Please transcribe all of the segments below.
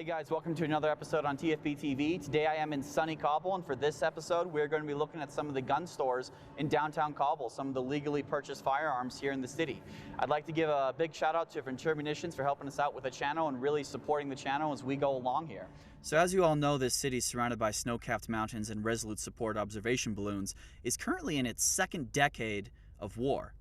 Hey guys, welcome to another episode on TFB TV. Today I am in sunny Kabul, and for this episode we're going to be looking at some of the gun stores in downtown Kabul, some of the legally purchased firearms here in the city. I'd like to give a big shout out to Ventura Munitions for helping us out with the channel and really supporting the channel as we go along here. So as you all know, this city, surrounded by snow-capped mountains and resolute support observation balloons, is currently in its second decade of war.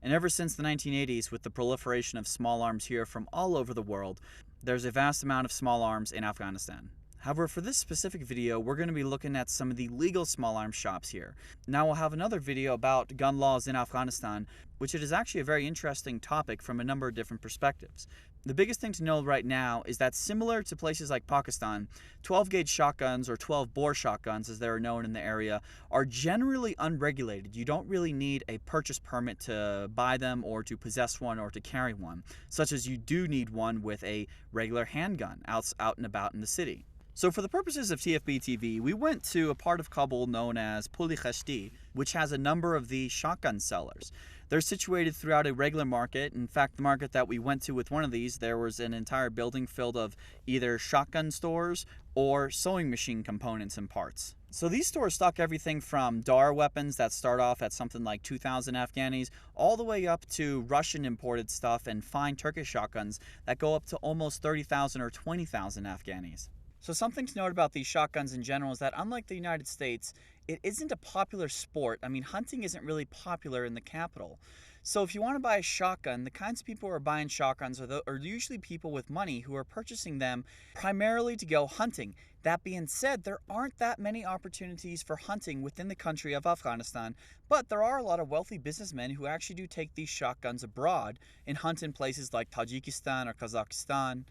And ever since the 1980s, with the proliferation of small arms here from all over the world, there's a vast amount of small arms in Afghanistan. However, for this specific video, we're going to be looking at some of the legal small arms shops here. Now we'll have another video about gun laws in Afghanistan, which is actually a very interesting topic from a number of different perspectives. The biggest thing to know right now is that similar to places like Pakistan, 12-gauge shotguns, or 12-bore shotguns as they're known in the area, are generally unregulated. You don't really need a purchase permit to buy them or to possess one or to carry one, such as you do need one with a regular handgun out and about in the city. So for the purposes of TFB TV, we went to a part of Kabul known as Puli Khashti, which has a number of the shotgun sellers. They're situated throughout a regular market. In fact, the market that we went to with one of these, there was an entire building filled of either shotgun stores or sewing machine components and parts. So these stores stock everything from DAR weapons that start off at something like 2,000 Afghanis, all the way up to Russian imported stuff and fine Turkish shotguns that go up to almost 30,000 or 20,000 Afghanis. So something to note about these shotguns in general is that unlike the United States, it isn't a popular sport. I mean, hunting isn't really popular in the capital. So if you want to buy a shotgun, the kinds of people who are buying shotguns are usually people with money who are purchasing them primarily to go hunting. That being said, there aren't that many opportunities for hunting within the country of Afghanistan, but there are a lot of wealthy businessmen who actually do take these shotguns abroad and hunt in places like Tajikistan or Kazakhstan.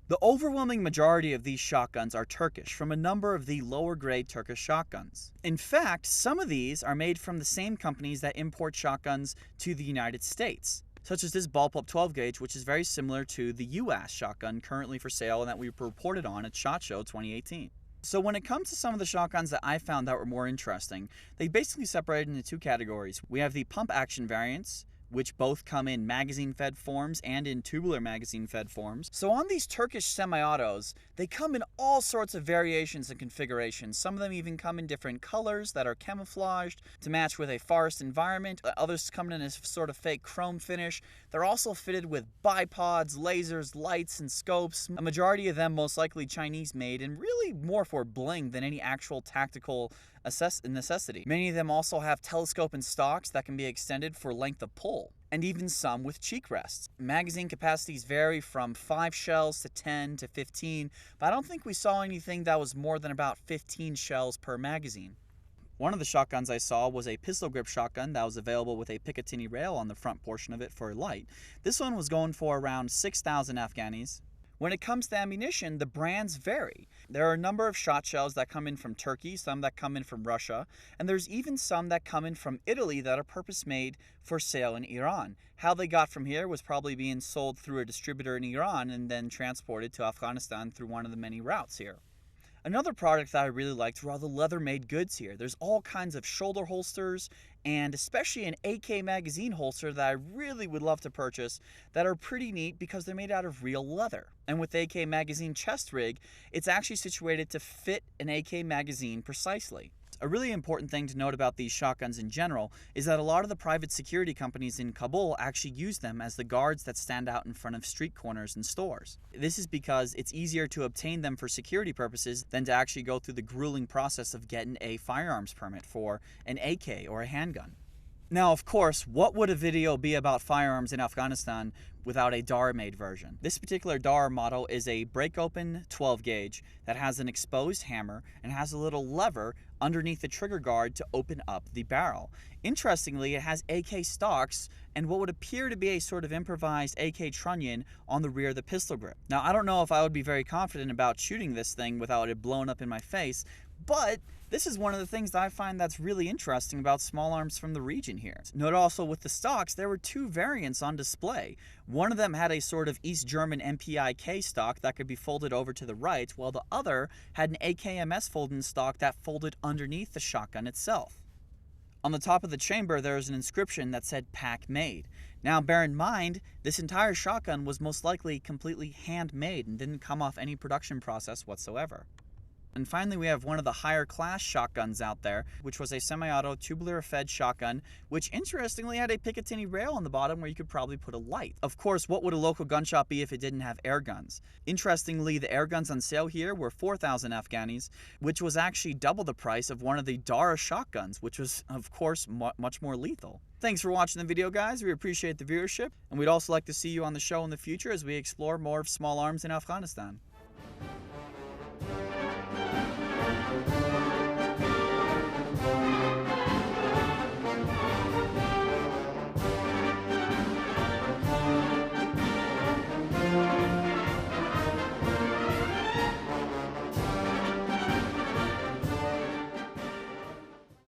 The overwhelming majority of these shotguns are Turkish, from a number of the lower grade Turkish shotguns. In fact, some of these are made from the same companies that import shotguns to the United States, such as this ballpup 12 gauge, which is very similar to the US shotgun currently for sale and that we reported on at SHOT Show 2018. So when it comes to some of the shotguns that I found that were more interesting, they basically separated into two categories. We have the pump action variants, which both come in magazine-fed forms and in tubular magazine-fed forms. So on these Turkish semi-autos, they come in all sorts of variations and configurations. Some of them even come in different colors that are camouflaged to match with a forest environment. Others come in a sort of fake chrome finish. They're also fitted with bipods, lasers, lights, and scopes. A majority of them most likely Chinese-made and really more for bling than any actual tactical necessity. Many of them also have telescope and stocks that can be extended for length of pull, and even some with cheek rests. Magazine capacities vary from 5 shells to 10 to 15, but I don't think we saw anything that was more than about 15 shells per magazine. One of the shotguns I saw was a pistol grip shotgun that was available with a Picatinny rail on the front portion of it for light. This one was going for around 6,000 Afghanis. When it comes to ammunition, the brands vary. There are a number of shot shells that come in from Turkey, some that come in from Russia, and there's even some that come in from Italy that are purpose-made for sale in Iran. How they got from here was probably being sold through a distributor in Iran and then transported to Afghanistan through one of the many routes here. Another product that I really liked were all the leather-made goods here. There's all kinds of shoulder holsters and especially an AK magazine holster that I really would love to purchase that are pretty neat because they're made out of real leather. And with AK magazine chest rig, it's actually situated to fit an AK magazine precisely. A really important thing to note about these shotguns in general is that a lot of the private security companies in Kabul actually use them as the guards that stand out in front of street corners and stores. This is because it's easier to obtain them for security purposes than to actually go through the grueling process of getting a firearms permit for an AK or a handgun. Now, of course, what would a video be about firearms in Afghanistan without a DAR-made version? This particular DAR model is a break-open 12 gauge that has an exposed hammer and has a little lever underneath the trigger guard to open up the barrel. Interestingly, it has AK stocks and what would appear to be a sort of improvised AK trunnion on the rear of the pistol grip. Now, I don't know if I would be very confident about shooting this thing without it blown up in my face, but this is one of the things that I find that's really interesting about small arms from the region here. Note also with the stocks, there were two variants on display. One of them had a sort of East German MPIK stock that could be folded over to the right, while the other had an AKMS folding stock that folded underneath the shotgun itself. On the top of the chamber, there was an inscription that said "Pack Made." Now, bear in mind, this entire shotgun was most likely completely handmade and didn't come off any production process whatsoever. And finally, we have one of the higher class shotguns out there, which was a semi-auto tubular-fed shotgun, which interestingly had a Picatinny rail on the bottom where you could probably put a light. Of course, what would a local gun shop be if it didn't have air guns? Interestingly, the air guns on sale here were 4,000 Afghanis, which was actually double the price of one of the Dara shotguns, which was, of course, much more lethal. Thanks for watching the video, guys. We appreciate the viewership, and we'd also like to see you on the show in the future as we explore more of small arms in Afghanistan.